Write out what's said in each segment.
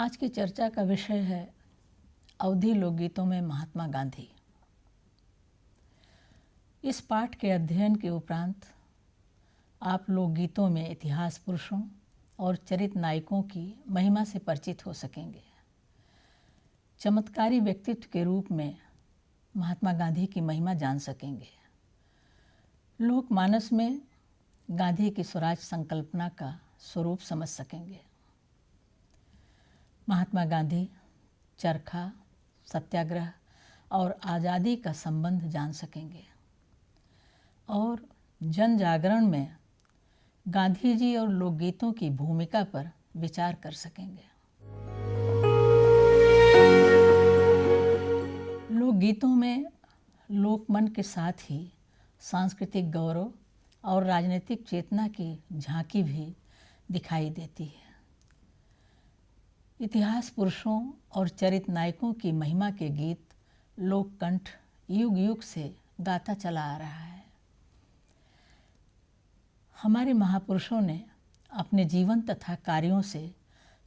आज की चर्चा का विषय है अवधी लोकगीतों में महात्मा गांधी। इस पाठ के अध्ययन के उपरांत आप लोकगीतों में इतिहास पुरुषों और चरित नायकों की महिमा से परिचित हो सकेंगे। चमत्कारी व्यक्तित्व के रूप में महात्मा गांधी की महिमा जान सकेंगे। लोकमानस में गांधी की स्वराज संकल्पना का स्वरूप समझ सकेंगे। महात्मा गांधी चरखा, सत्याग्रह और आज़ादी का संबंध जान सकेंगे और जन जागरण में गांधी जी और लोकगीतों की भूमिका पर विचार कर सकेंगे। लोकगीतों में लोकमन के साथ ही सांस्कृतिक गौरव और राजनीतिक चेतना की झांकी भी दिखाई देती है। इतिहास पुरुषों और चरित नायकों की महिमा के गीत लोककंठ युग युग से गाता चला आ रहा है। हमारे महापुरुषों ने अपने जीवन तथा कार्यों से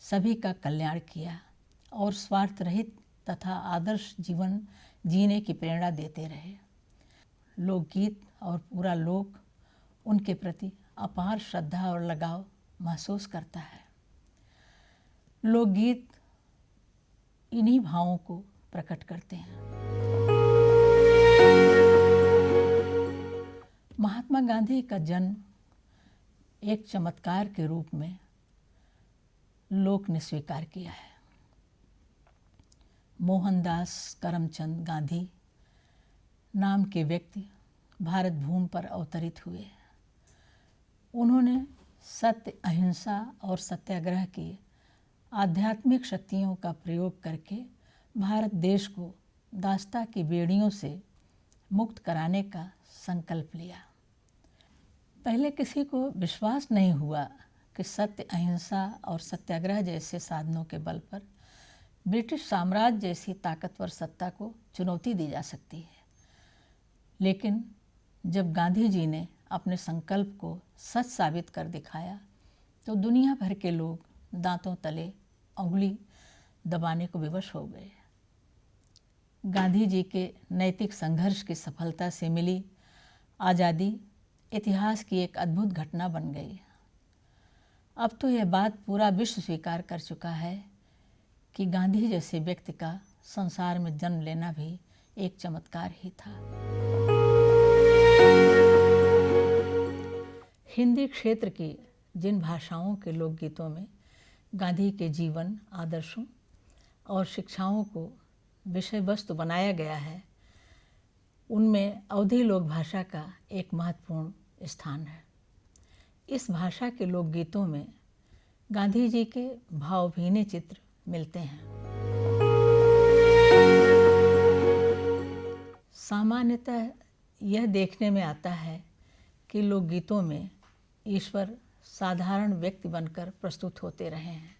सभी का कल्याण किया और स्वार्थ रहित तथा आदर्श जीवन जीने की प्रेरणा देते रहे। लोकगीत और पूरा लोक उनके प्रति अपार श्रद्धा और लगाव महसूस करता है। लोकगीत इन्हीं भावों को प्रकट करते हैं। महात्मा गांधी का जन्म एक चमत्कार के रूप में लोक ने स्वीकार किया है। मोहनदास करमचंद गांधी नाम के व्यक्ति भारत भूमि पर अवतरित हुए। उन्होंने सत्य, अहिंसा और सत्याग्रह की आध्यात्मिक शक्तियों का प्रयोग करके भारत देश को दासता की बेड़ियों से मुक्त कराने का संकल्प लिया। पहले किसी को विश्वास नहीं हुआ कि सत्य, अहिंसा और सत्याग्रह जैसे साधनों के बल पर ब्रिटिश साम्राज्य जैसी ताकतवर सत्ता को चुनौती दी जा सकती है। लेकिन जब गांधी जी ने अपने संकल्प को सच साबित कर दिखाया तो दुनिया भर के लोग दांतों तले उंगली दबाने को विवश हो गए। गांधी जी के नैतिक संघर्ष की सफलता से मिली आज़ादी इतिहास की एक अद्भुत घटना बन गई। अब तो यह बात पूरा विश्व स्वीकार कर चुका है कि गांधी जैसे व्यक्ति का संसार में जन्म लेना भी एक चमत्कार ही था। हिंदी क्षेत्र की जिन भाषाओं के लोकगीतों में गांधी के जीवन, आदर्शों और शिक्षाओं को विषय वस्तु बनाया गया है, उनमें अवधी लोक भाषा का एक महत्वपूर्ण स्थान है। इस भाषा के लोकगीतों में गांधी जी के भावभीने चित्र मिलते हैं। सामान्यतः यह देखने में आता है कि लोकगीतों में ईश्वर साधारण व्यक्ति बनकर प्रस्तुत होते रहे हैं,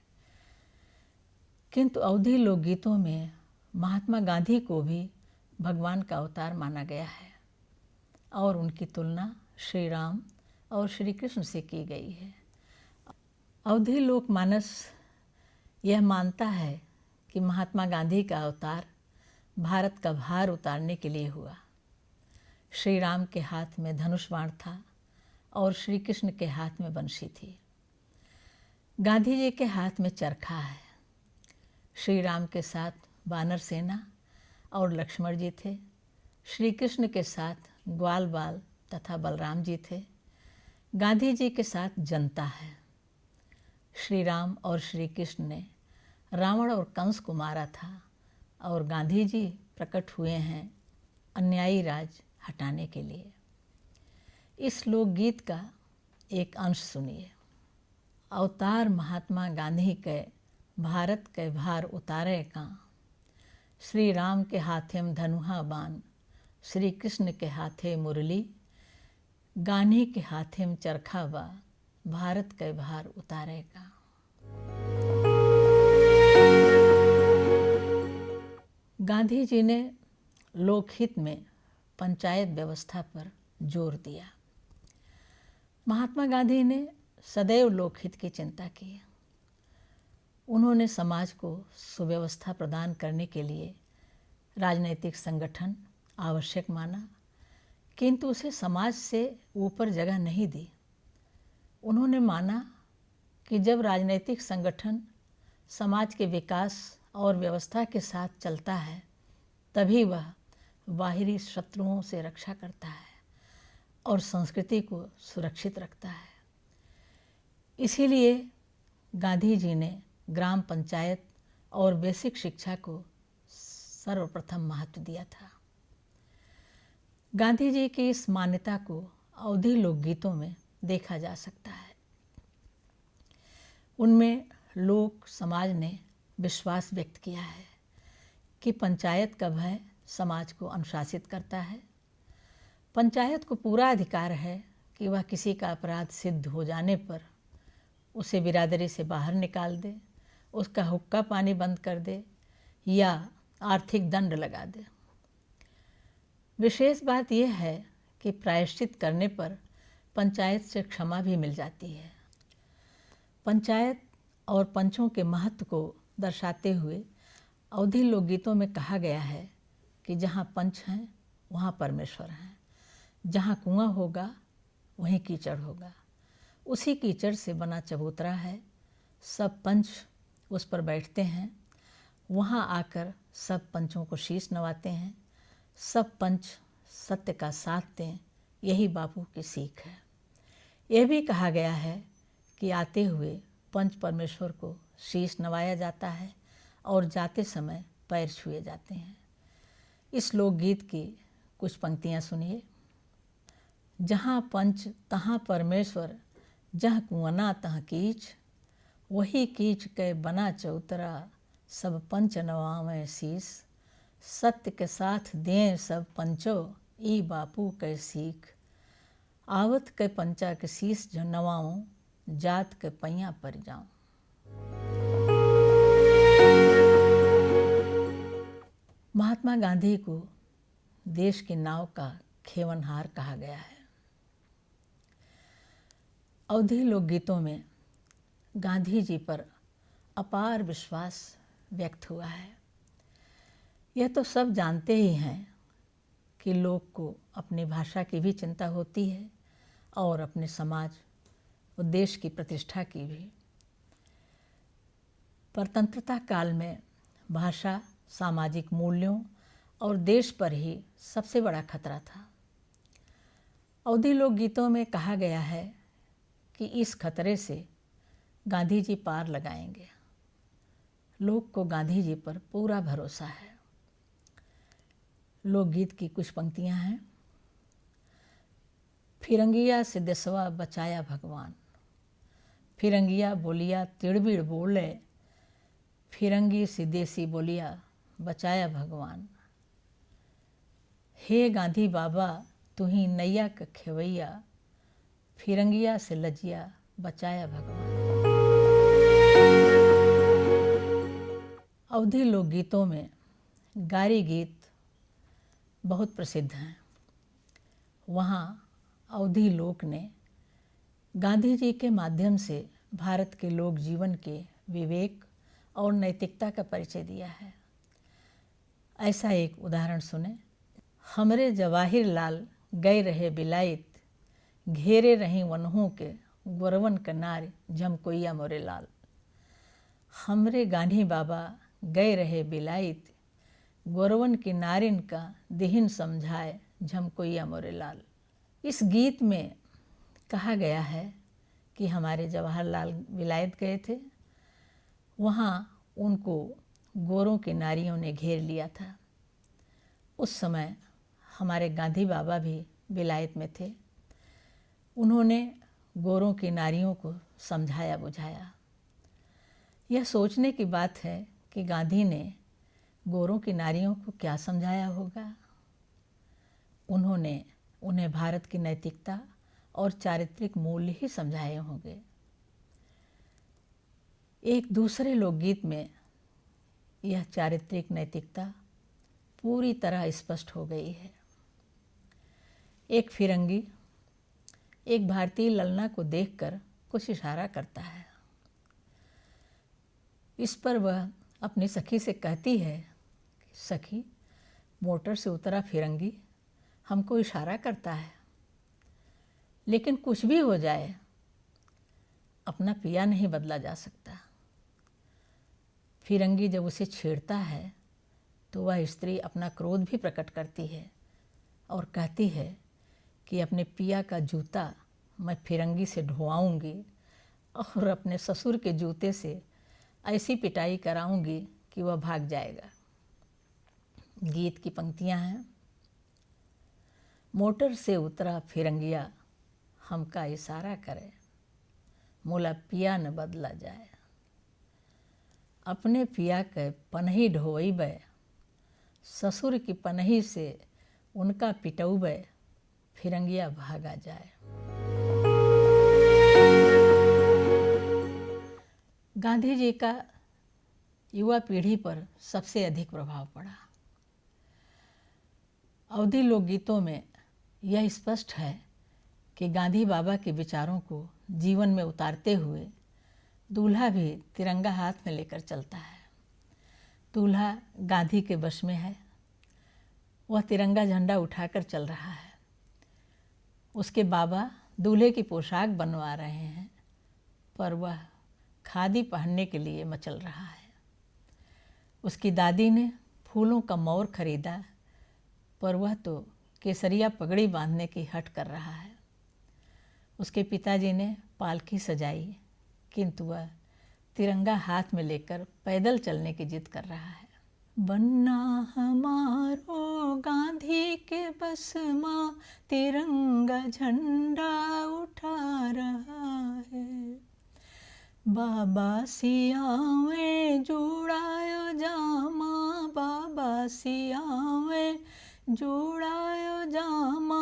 किंतु अवधी लोकगीतों में महात्मा गांधी को भी भगवान का अवतार माना गया है और उनकी तुलना श्री राम और श्री कृष्ण से की गई है। अवधी लोकमानस यह मानता है कि महात्मा गांधी का अवतार भारत का भार उतारने के लिए हुआ। श्री राम के हाथ में धनुष बाण था और श्री कृष्ण के हाथ में बंशी थी। गांधी जी के हाथ में चरखा है। श्री राम के साथ वानर सेना और लक्ष्मण जी थे। श्री कृष्ण के साथ ग्वाल बाल तथा बलराम जी थे। गांधी जी के साथ जनता है। श्री राम और श्री कृष्ण ने रावण और कंस को मारा था और गांधी जी प्रकट हुए हैं अन्यायी राज हटाने के लिए। इस लोकगीत का एक अंश सुनिए। अवतार महात्मा गांधी के भारत के भार उतारे का, श्री राम के हाथे में धनुहा बाण, श्री कृष्ण के हाथे मुरली, गांधी के हाथे में चरखा बा, भारत के भार उतारे का। गांधी जी ने लोकहित में पंचायत व्यवस्था पर जोर दिया। महात्मा गांधी ने सदैव लोकहित की चिंता की। उन्होंने समाज को सुव्यवस्था प्रदान करने के लिए राजनैतिक संगठन आवश्यक माना, किंतु उसे समाज से ऊपर जगह नहीं दी। उन्होंने माना कि जब राजनैतिक संगठन समाज के विकास और व्यवस्था के साथ चलता है, तभी वह बाहरी शत्रुओं से रक्षा करता है और संस्कृति को सुरक्षित रखता है। इसीलिए गांधी जी ने ग्राम पंचायत और बेसिक शिक्षा को सर्वप्रथम महत्व दिया था। गांधी जी की इस मान्यता को अवधी लोकगीतों में देखा जा सकता है। उनमें लोक समाज ने विश्वास व्यक्त किया है कि पंचायत का भय समाज को अनुशासित करता है। पंचायत को पूरा अधिकार है कि वह किसी का अपराध सिद्ध हो जाने पर उसे बिरादरी से बाहर निकाल दे, उसका हुक्का पानी बंद कर दे या आर्थिक दंड लगा दे। विशेष बात यह है कि प्रायश्चित करने पर पंचायत से क्षमा भी मिल जाती है। पंचायत और पंचों के महत्व को दर्शाते हुए अवधी लोकगीतों में कहा गया है कि जहाँ पंच हैं वहाँ परमेश्वर हैं, जहाँ कुआं होगा वहीं कीचड़ होगा, उसी कीचड़ से बना चबूतरा है, सब पंच उस पर बैठते हैं, वहाँ आकर सब पंचों को शीश नवाते हैं, सब पंच सत्य का साथ दें, यही बापू की सीख है। यह भी कहा गया है कि आते हुए पंच परमेश्वर को शीश नवाया जाता है और जाते समय पैर छुए जाते हैं। इस लोकगीत की कुछ पंक्तियाँ सुनिए। जहाँ पंच तहाँ परमेश्वर, जहाँ कुआना तहाँ कीच, वही कीच के बना चौतरा, सब पंच नवावें शीस, सत्य के साथ दें सब पंचो, ई बापू के सीख, आवत के पंचा के शीस जो नवाऊं, जात के पैया पर जाऊं। महात्मा गांधी को देश की नाव का खेवनहार कहा गया है। अवधी लोकगीतों में गांधी जी पर अपार विश्वास व्यक्त हुआ है। यह तो सब जानते ही हैं कि लोग को अपनी भाषा की भी चिंता होती है और अपने समाज और देश की प्रतिष्ठा की भी। परतंत्रता काल में भाषा, सामाजिक मूल्यों और देश पर ही सबसे बड़ा खतरा था। अवधी लोकगीतों में कहा गया है कि इस खतरे से गांधी जी पार लगाएंगे। लोग को गांधी जी पर पूरा भरोसा है। लोकगीत की कुछ पंक्तियां हैं। फिरंगिया से देसवा बचाया भगवान, फिरंगिया बोलिया तिड़बिड़ बोले, फिरंगी से देसी बोलिया बचाया भगवान। हे गांधी बाबा तू ही नैया का खेवैया, फिरंगिया से लजिया बचाया भगवान। अवधी लोकगीतों में गारी गीत बहुत प्रसिद्ध हैं। वहाँ अवधी लोक ने गांधी जी के माध्यम से भारत के लोक जीवन के विवेक और नैतिकता का परिचय दिया है। ऐसा एक उदाहरण सुने। हमरे जवाहिर लाल गए रहे बिलायत, घेरे रही वनहों के गोरवन कनार झमकोइया मोरे लाल। हमरे गांधी बाबा गए रहे बिलायत, गोरवन की नारिन का दिहिन समझाए झमकोइया मोरे लाल। इस गीत में कहा गया है कि हमारे जवाहरलाल विलायत गए थे, वहाँ उनको गोरों की नारियों ने घेर लिया था। उस समय हमारे गांधी बाबा भी विलायत में थे। उन्होंने गोरों की नारियों को समझाया बुझाया। यह सोचने की बात है कि गांधी ने गोरों की नारियों को क्या समझाया होगा। उन्होंने उन्हें भारत की नैतिकता और चारित्रिक मूल्य ही समझाए होंगे। एक दूसरे लोकगीत में यह चारित्रिक नैतिकता पूरी तरह स्पष्ट हो गई है। एक फिरंगी एक भारतीय ललना को देखकर कुछ इशारा करता है। इस पर वह अपनी सखी से कहती है, सखी, मोटर से उतरा फिरंगी हमको इशारा करता है, लेकिन कुछ भी हो जाए अपना पिया नहीं बदला जा सकता। फिरंगी जब उसे छेड़ता है तो वह स्त्री अपना क्रोध भी प्रकट करती है और कहती है कि अपने पिया का जूता मैं फिरंगी से ढोवाऊंगी और अपने ससुर के जूते से ऐसी पिटाई कराऊंगी कि वह भाग जाएगा। गीत की पंक्तियां हैं, मोटर से उतरा फिरंगिया हमका इशारा करे, मोला पिया न बदला जाए। अपने पिया के पनही ढोइबे, ससुर की पनही से उनका पिटौबे, फिरंगिया भागा जाए। गांधी जी का युवा पीढ़ी पर सबसे अधिक प्रभाव पड़ा। अवधी लोकगीतों में यह स्पष्ट है कि गांधी बाबा के विचारों को जीवन में उतारते हुए दूल्हा भी तिरंगा हाथ में लेकर चलता है। दूल्हा गांधी के वश में है, वह तिरंगा झंडा उठाकर चल रहा है। उसके बाबा दूल्हे की पोशाक बनवा रहे हैं, पर वह खादी पहनने के लिए मचल रहा है। उसकी दादी ने फूलों का मोर खरीदा, पर वह तो केसरिया पगड़ी बांधने की हट कर रहा है। उसके पिताजी ने पालकी सजाई, किंतु वह तिरंगा हाथ में लेकर पैदल चलने की जिद कर रहा है। बनना हमारो गांधी के बस माँ, तिरंगा झंडा उठा रहा है। बाबा सियावे जुड़ायो जामा, बाबा सियावे जुड़ायो जामा,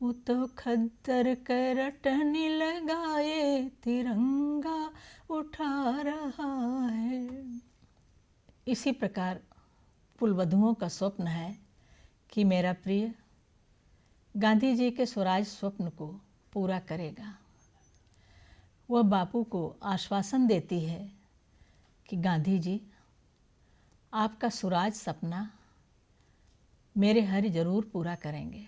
वो तो खद्दर करटनी लगाए तिरंगा उठा रहा है। इसी प्रकार कुलवधुओं का स्वप्न है कि मेरा प्रिय गांधी जी के स्वराज स्वप्न को पूरा करेगा। वह बापू को आश्वासन देती है कि गांधी जी, आपका स्वराज सपना मेरे हरि जरूर पूरा करेंगे।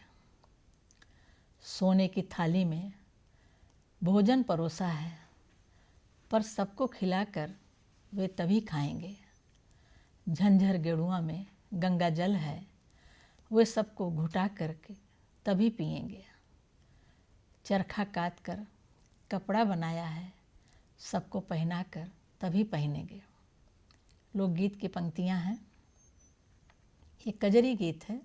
सोने की थाली में भोजन परोसा है, पर सबको खिलाकर वे तभी खाएंगे। झंझर गेड़ुआ में गंगा जल है, वे सबको घुटा करके तभी पिएंगे। चरखा काट कर कपड़ा बनाया है, सबको पहनाकर तभी पहनेंगे। लोकगीत की पंक्तियां हैं, ये कजरी गीत है।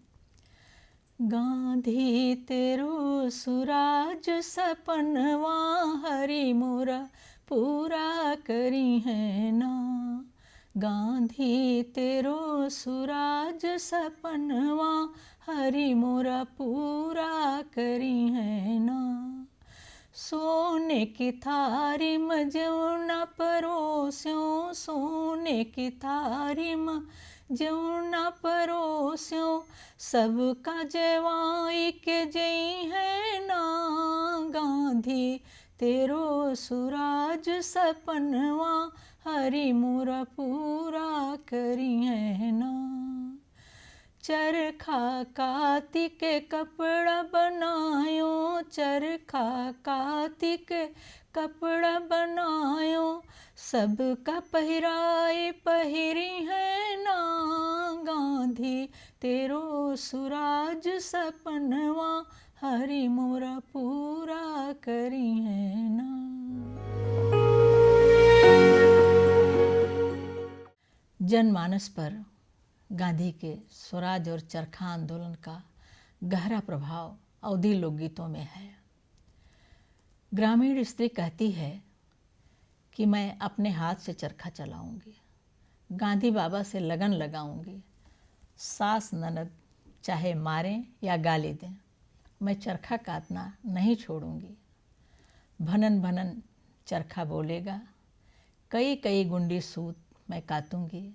गांधी तेरो सुराज सपनवा, हरि मोरा पूरा करी है ना। गांधी तेरो सुराज सपनवा, हरि मोरा पूरा करी है ना। सोने की थारी में ज्यों न परोस्यों, सोने की थारी में ज्यों न परोस्यों, सबका जवाई के जई है ना। गांधी तेरो सुराज सपनवा, हरि मोरा पूरा करी है ना। चरखा काती के कपड़ा बनायो, चरखा काती के कपड़ा बनायो, सबका पहिराए पहिरी है ना। गांधी तेरो सुराज सपनवा, हरि मोरा पूरा करी है ना। जनमानस पर गांधी के स्वराज और चरखा आंदोलन का गहरा प्रभाव अवधी लोकगीतों में है। ग्रामीण स्त्री कहती है कि मैं अपने हाथ से चरखा चलाऊंगी, गांधी बाबा से लगन लगाऊंगी, सास ननद चाहे मारें या गाली दें, मैं चरखा काटना नहीं छोड़ूंगी। भनन भनन चरखा बोलेगा, कई कई गुंडी सूत मैं काटूंगी,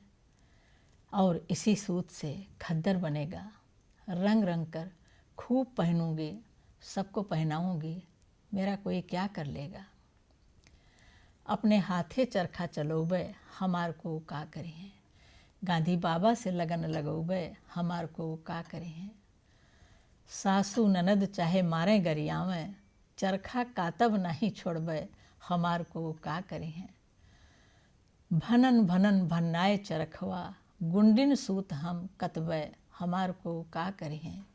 और इसी सूत से खद्दर बनेगा। रंग रंग कर खूब पहनूंगी, सबको पहनाऊंगी, मेरा कोई क्या कर लेगा। अपने हाथे चरखा चलोबे हमार को का करे हैं। गांधी बाबा से लगन लगोबे हमार को का करे हैं। सासू ननद चाहे मारे गरियावें चरखा कातब नहीं छोड़बे हमार को का करे हैं। भनन भनन भन्नाए चरखवा गुंडिन सूत हम कतबे हमार को का करे हैं।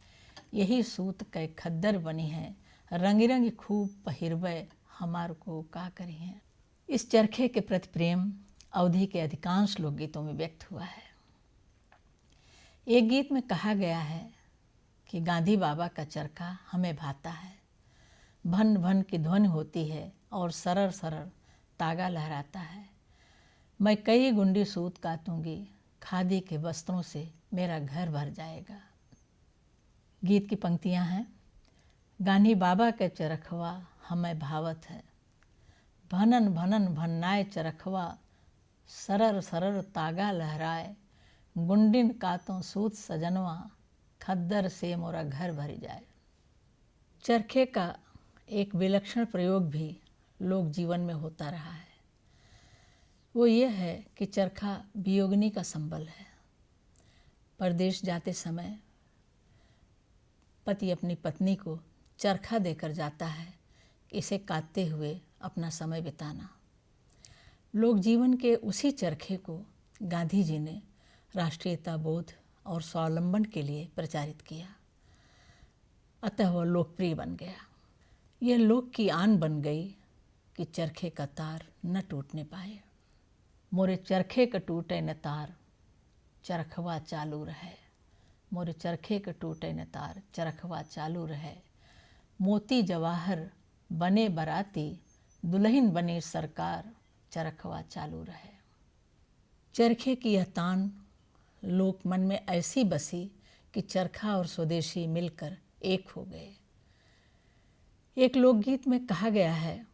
यही सूत कै खद्दर बनी है रंग रंग खूब पहिरबे हमार को का करे हैं। इस चरखे के प्रति प्रेम अवधि के अधिकांश लोकगीतों में व्यक्त हुआ है। एक गीत में कहा गया है कि गांधी बाबा का चरखा हमें भाता है, भन भन की ध्वनि होती है और सरर सरर तागा लहराता है। मैं कई गुंडी सूत कातूंगी, खादी के वस्त्रों से मेरा घर भर जाएगा। गीत की पंक्तियां हैं। गांधी बाबा के चरखवा हमें भावत है, भनन भनन भन्नाए चरखवा सरर सरर तागा लहराए, गुंडिन कातों सूत सजनवा खद्दर से मोरा घर भर जाए। चरखे का एक विलक्षण प्रयोग भी लोक जीवन में होता रहा है। वो ये है कि चरखा वियोगिनी का संबल है। परदेश जाते समय पति अपनी पत्नी को चरखा देकर जाता है, इसे काटते हुए अपना समय बिताना। लोक जीवन के उसी चरखे को गांधी जी ने राष्ट्रीयता बोध और स्वावलंबन के लिए प्रचारित किया, अतः वह लोकप्रिय बन गया। यह लोक की आन बन गई कि चरखे का तार न टूटने पाए। मोरे चरखे का टूटे न तार चरखवा चालू रहे, मोरे चरखे का टूटे न तार चरखवा चालू रहे। मोती जवाहर बने बराती दुल्हन बनी सरकार चरखवा चालू रहे। चरखे की यह तान लोक मन में ऐसी बसी कि चरखा और स्वदेशी मिलकर एक हो गए। एक लोकगीत में कहा गया है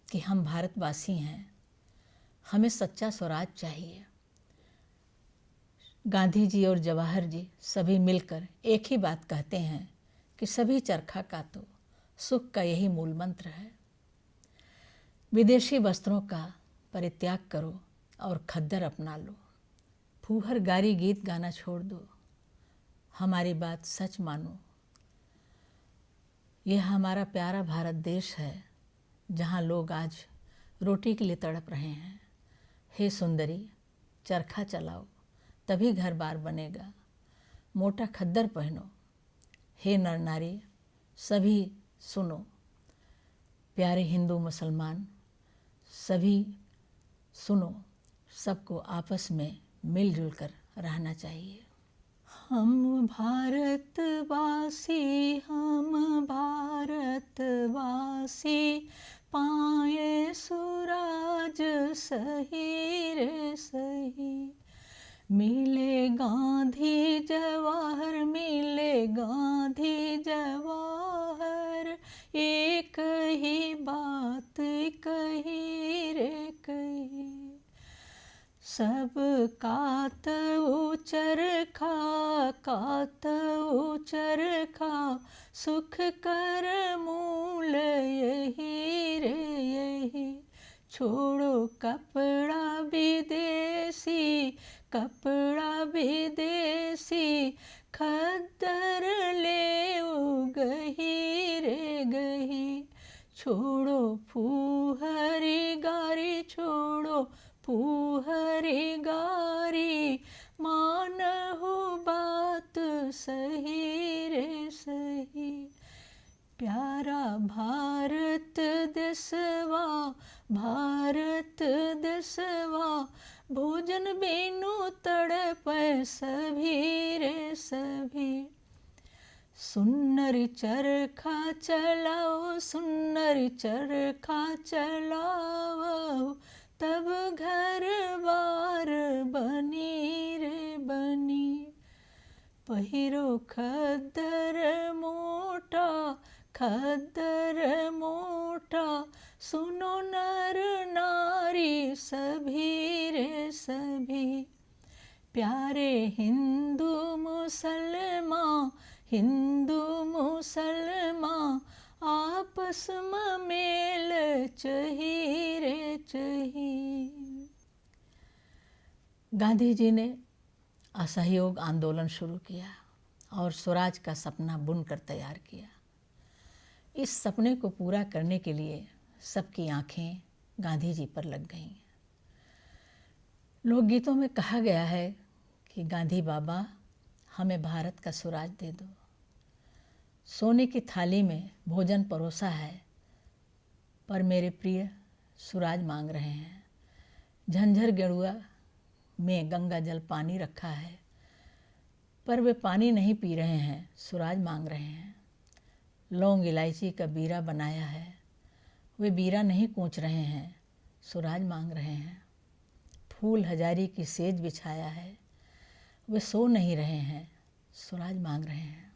कि हम भारतवासी हैं, हमें सच्चा स्वराज चाहिए। गांधी जी और जवाहर जी सभी मिलकर एक ही बात कहते हैं कि सभी चरखा कातो, सुख का यही मूल मंत्र है। विदेशी वस्त्रों का परित्याग करो और खद्दर अपना लो। फूहर गारी गीत गाना छोड़ दो, हमारी बात सच मानो। यह हमारा प्यारा भारत देश है जहाँ लोग आज रोटी के लिए तड़प रहे हैं। हे सुंदरी चरखा चलाओ तभी घर बार बनेगा, मोटा खद्दर पहनो। हे नर नारी सभी सुनो, प्यारे हिंदू मुसलमान सभी सुनो, सबको आपस में मिलजुल कर रहना चाहिए। हम भारतवासी पाए सुराज सही रे सही। मिले गांधी जवाहर, मिले गांधी जवाहर, एक ही बात कही रे कही। सब कातऊ चरखा सुख कर मूल यही रे यही। छोड़ो कपड़ा विदेशी खद्दर ले गही रे गही। छोड़ो फूहरी गारी, छोड़ो फूहरी गारी, मानहु बात सही रे सही। प्यारा भारत देशवा भोजन बिनु तड़पै सभी रे सभी। सुन्नरी चरखा चलाओ, सुन्नरी चरखा चलाओ, तब घर बार बनी रे बनी। पहिरो खद्दर मोटा, सुनो नर नारी सभी रे सभी। प्यारे हिंदू मुसलमान आपस में मेल चही रे चही। गांधी जी ने असहयोग आंदोलन शुरू किया और स्वराज का सपना बुनकर तैयार किया। इस सपने को पूरा करने के लिए सबकी आंखें गांधी जी पर लग गईं। लोकगीतों में कहा गया है कि गांधी बाबा हमें भारत का स्वराज दे दो। सोने की थाली में भोजन परोसा है, पर मेरे प्रिय स्वराज मांग रहे हैं। झंझर गेरुआ में गंगा जल पानी रखा है, पर वे पानी नहीं पी रहे हैं, स्वराज मांग रहे हैं। लौंग इलायची का बीरा बनाया है, वे बीरा नहीं कूच रहे हैं, स्वराज मांग रहे हैं। फूल हजारी की सेज बिछाया है, वे सो नहीं रहे हैं, स्वराज मांग रहे हैं।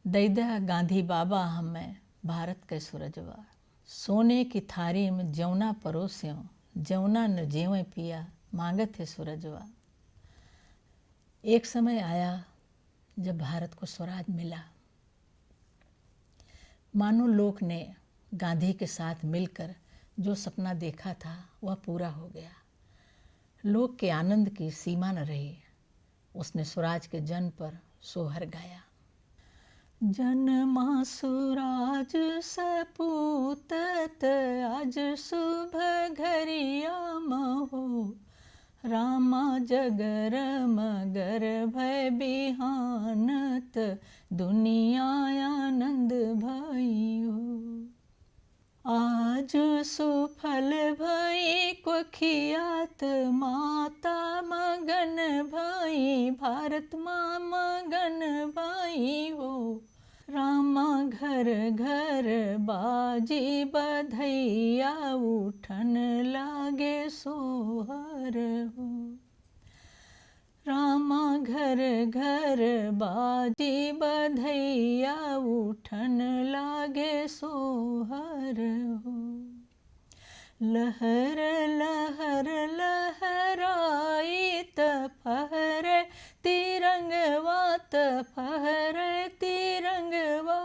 दैदा गांधी बाबा हमें भारत के सूरजवा। सोने की थारी में जौना परोस्यों, जौना न जेवें पिया, मांगत है सूरजवा। एक समय आया जब भारत को स्वराज मिला। मानो लोक ने गांधी के साथ मिलकर जो सपना देखा था वह पूरा हो गया। लोक के आनंद की सीमा न रही। उसने स्वराज के जन्म पर सोहर गाया। जन्मा स्वराज सपूतत, आज शुभ घरिया महो। रामा जगर मगर भय बिहानत, दुनिया आनंद भयो। आज सुफल भई कुखियात, माता मगन भई, भारत माँ मगन भई हो। रामा घर घर बाजी बधैया, उठन लागे सोहर हो। रामा घर घर बाजी बधैया, उठन लागे सोहर हो। लहर लहर लहराई फहर तिरंगवा, फहर तिरंगवा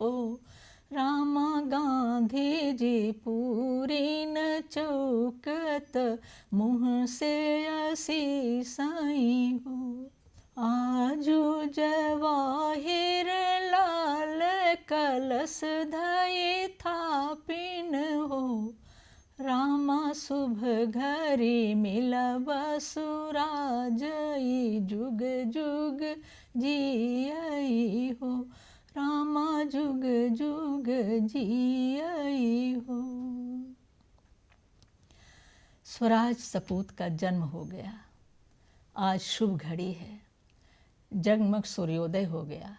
हो। रामा गांधी जी पूरी न चौकत, मुँह से असीसाई हो। आजू जवाहिर लाल कलश धई थापिन हो। रामा शुभ घरी मिलब सुराजई, जुग जुग जियई हो। रामा जुग जुग जियई हो। स्वराज सपूत का जन्म हो गया। आज शुभ घड़ी है, जगमग सूर्योदय हो गया।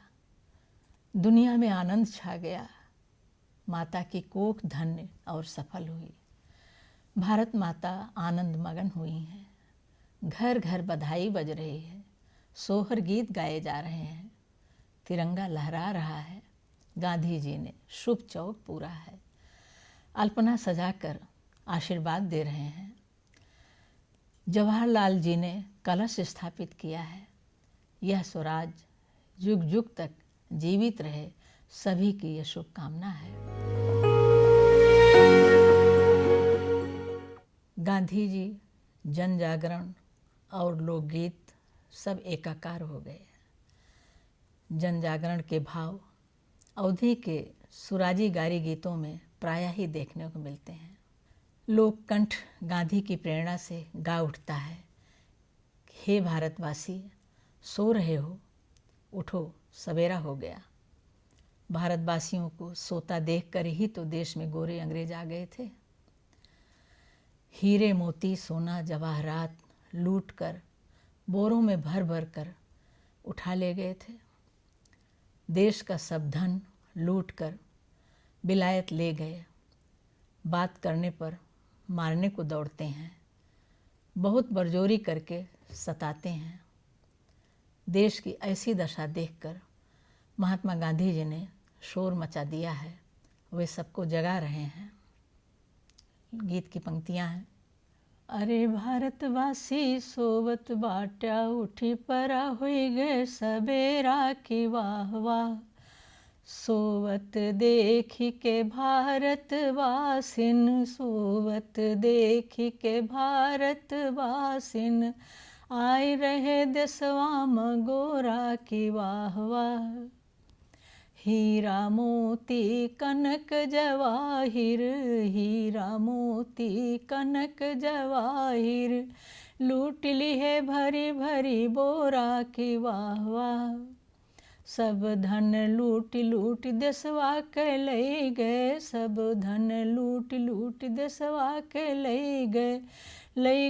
दुनिया में आनंद छा गया। माता की कोख धन्य और सफल हुई। भारत माता आनंद मगन हुई हैं। घर घर बधाई बज रही है, सोहर गीत गाए जा रहे हैं, तिरंगा लहरा रहा है। गांधी जी ने शुभ चौक पूरा है। अल्पना सजाकर आशीर्वाद दे रहे हैं। जवाहरलाल जी ने कलश स्थापित किया है। यह स्वराज युग युग तक जीवित रहे, सभी की यह शुभकामना है। गांधी जी, जन जागरण और लोकगीत सब एकाकार हो गए। जन जागरण के भाव अवधि के सुराजी गारी गीतों में प्रायः ही देखने को मिलते हैं। लोककंठ गांधी की प्रेरणा से गा उठता है, हे भारतवासी सो रहे हो, उठो सवेरा हो गया। भारतवासियों को सोता देखकर ही तो देश में गोरे अंग्रेज आ गए थे। हीरे मोती सोना जवाहरात लूट कर बोरों में भर भर कर उठा ले गए थे। देश का सब धन लूट कर विलायत ले गए। बात करने पर मारने को दौड़ते हैं, बहुत बरजोरी करके सताते हैं। देश की ऐसी दशा देखकर महात्मा गांधी जी ने शोर मचा दिया है। वे सबको जगा रहे हैं। गीत की पंक्तियां हैं। अरे भारतवासी सोवत बाटा, उठी परा हुई गए सबेरा की वाह वाह। सोवत देखी के भारतवासिन, सोवत देखी के भारतवासिन, आए रहे देशवा में गोरा की वाह वाह। हीरा मोती कनक जवाहिर, हीरा मोती कनक जवाहिर, लूट ली है भरी भरी बोरा की वाह वाह। सब धन लूट लूट देशवा के ले गए, सब धन लूट लूट देशवा के ले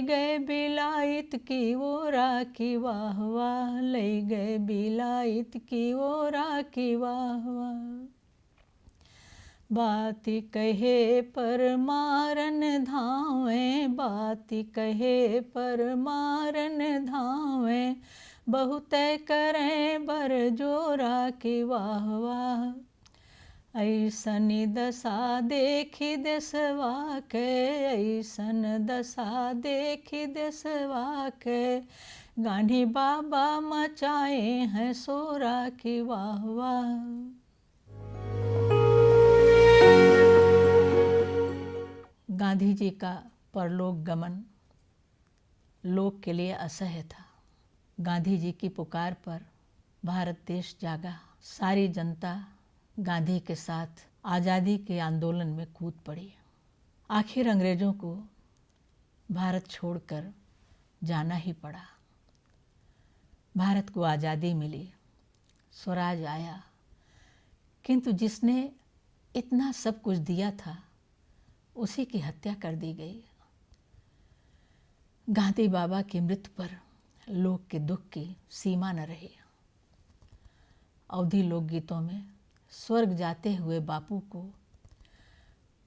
गए बिलायत की ओरा की वाह वाह, ले गए बिलायत की ओरा की वाह वाह। बाती कहे पर मारन धावें, बाती कहे पर मारन धावें, बहुत करें बर जोरा की वाह वाह। ऐसन दशा देखी देशवा के, ऐसन दशा देखी देशवा के, गांधी बाबा मचाए हैं शोरा की वाह वाह। गांधी जी का परलोक गमन लोक के लिए असह्य था। गांधी जी की पुकार पर भारत देश जागा। सारी जनता गांधी के साथ आज़ादी के आंदोलन में कूद पड़ी। आखिर अंग्रेज़ों को भारत छोड़कर जाना ही पड़ा। भारत को आज़ादी मिली, स्वराज आया, किंतु जिसने इतना सब कुछ दिया था उसी की हत्या कर दी गई। गांधी बाबा की मृत्यु पर लोक के दुख की सीमा न रही। अवधी लोकगीतों में स्वर्ग जाते हुए बापू को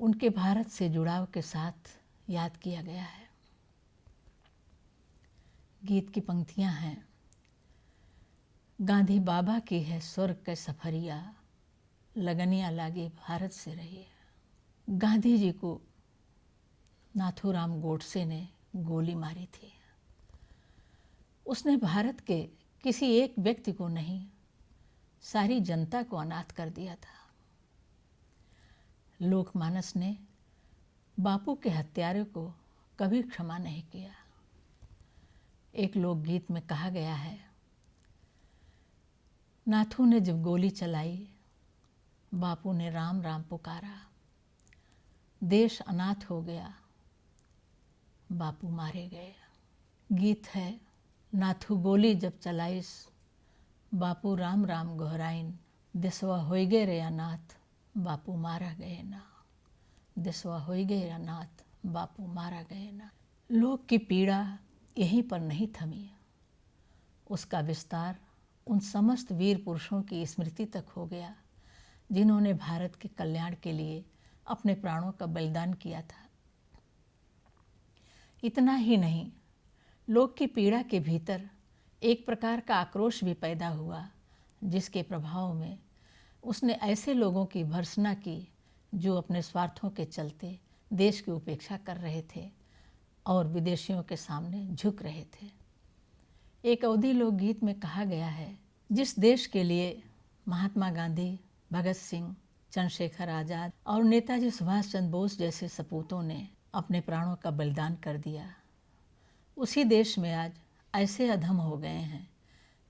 उनके भारत से जुड़ाव के साथ याद किया गया है। गीत की पंक्तियां हैं, गांधी बाबा की है स्वर्ग के सफरिया, लगनिया लागे भारत से रही। गांधी जी को नाथूराम गोडसे ने गोली मारी थी। उसने भारत के किसी एक व्यक्ति को नहीं, सारी जनता को अनाथ कर दिया था। लोकमानस ने बापू के हत्यारे को कभी क्षमा नहीं किया। एक लोकगीत में कहा गया है, नाथू ने जब गोली चलाई, बापू ने राम राम पुकारा, देश अनाथ हो गया, बापू मारे गए। गीत है, नाथू गोली जब चलाइस, बापू राम राम गोहराइन, देशवा होई गए रे अनाथ, बापू मारा गए ना, देशवा होई गए अनाथ, बापू मारा गए ना। लोक की पीड़ा यहीं पर नहीं थमी, उसका विस्तार उन समस्त वीर पुरुषों की स्मृति तक हो गया जिन्होंने भारत के कल्याण के लिए अपने प्राणों का बलिदान किया था। इतना ही नहीं, लोक की पीड़ा के भीतर एक प्रकार का आक्रोश भी पैदा हुआ, जिसके प्रभाव में उसने ऐसे लोगों की भर्त्सना की जो अपने स्वार्थों के चलते देश की उपेक्षा कर रहे थे और विदेशियों के सामने झुक रहे थे। एक अवधी लोकगीत में कहा गया है, जिस देश के लिए महात्मा गांधी, भगत सिंह, चंद्रशेखर आज़ाद और नेताजी सुभाष चंद्र बोस जैसे सपूतों ने अपने प्राणों का बलिदान कर दिया, उसी देश में आज ऐसे अधम हो गए हैं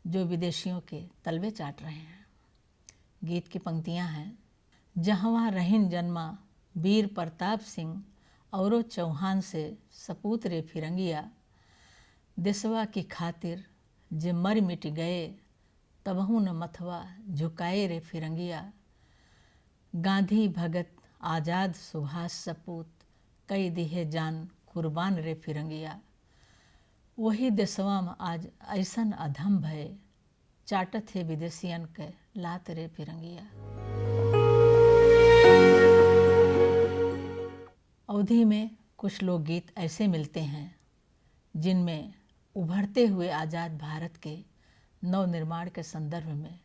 जो विदेशियों के तलवे चाट रहे हैं। गीत की पंक्तियां हैं, जहाँ रहीन जन्मा वीर प्रताप सिंह औरो चौहान से सपूत रे फिरंगिया, देशवा की खातिर जे मर मिट गए, तबहू न मथवा झुकाए रे फिरंगिया, गांधी भगत आज़ाद सुभाष सपूत, कई दिहे जान कुर्बान रे फिरंगिया, वही देशवा में आज ऐसन अधम भय, चाटत है विदेशियन के लात रे फिरंगिया। अवधी में कुछ लोकगीत ऐसे मिलते हैं जिनमें उभरते हुए आज़ाद भारत के नवनिर्माण के संदर्भ में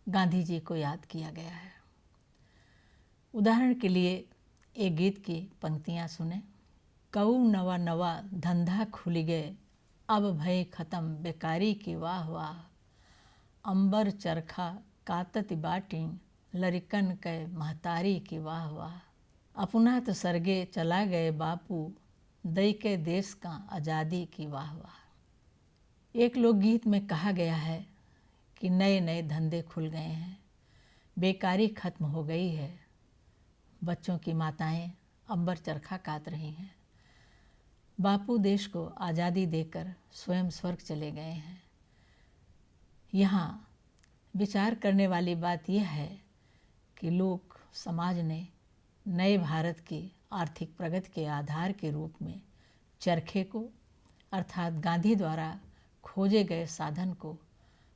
गांधी जी को याद किया गया है। उदाहरण के लिए एक गीत की पंक्तियां सुने। कऊ नवा नवा धंधा खुल गए, अब भय ख़त्म बेकारी की वाह वाह, अंबर चरखा कातत बाटी, लरिकन कै महतारी की वाह वाह, अपना तो सरगे चला गए बापू, दई के देश का आज़ादी की वाह वाह। एक लोकगीत में कहा गया है कि नए नए धंधे खुल गए हैं, बेकारी खत्म हो गई है, बच्चों की माताएं अंबर चरखा काट रही हैं। बापू देश को आज़ादी देकर स्वयं स्वर्ग चले गए हैं। यहाँ विचार करने वाली बात यह है कि लोक समाज ने नए भारत की आर्थिक प्रगति के आधार के रूप में चरखे को अर्थात गांधी द्वारा खोजे गए साधन को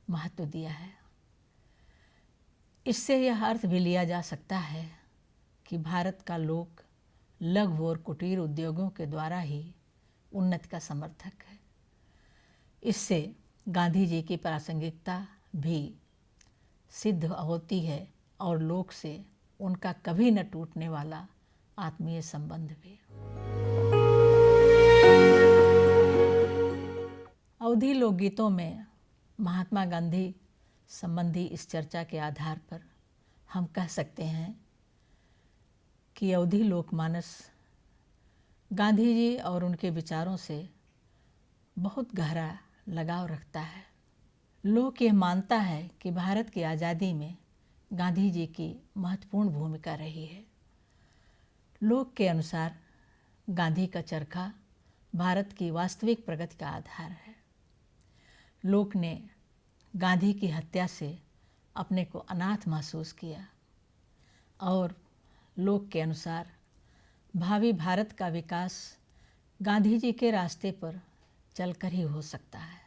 महत्व दिया है। इससे यह अर्थ भी लिया जा सकता है कि भारत का लोक लघु और कुटीर उद्योगों के द्वारा ही उन्नति का समर्थक है। इससे गांधी जी की प्रासंगिकता भी सिद्ध होती है और लोक से उनका कभी न टूटने वाला आत्मीय संबंध भी। अवधी लोकगीतों में महात्मा गांधी संबंधी इस चर्चा के आधार पर हम कह सकते हैं कि अवधी लोकमानस गांधी जी और उनके विचारों से बहुत गहरा लगाव रखता है। लोक यह मानता है कि भारत की आज़ादी में गांधी जी की महत्वपूर्ण भूमिका रही है। लोक के अनुसार गांधी का चरखा भारत की वास्तविक प्रगति का आधार है। लोक ने गांधी की हत्या से अपने को अनाथ महसूस किया और लोक के अनुसार भावी भारत का विकास गांधी जी के रास्ते पर चलकर ही हो सकता है।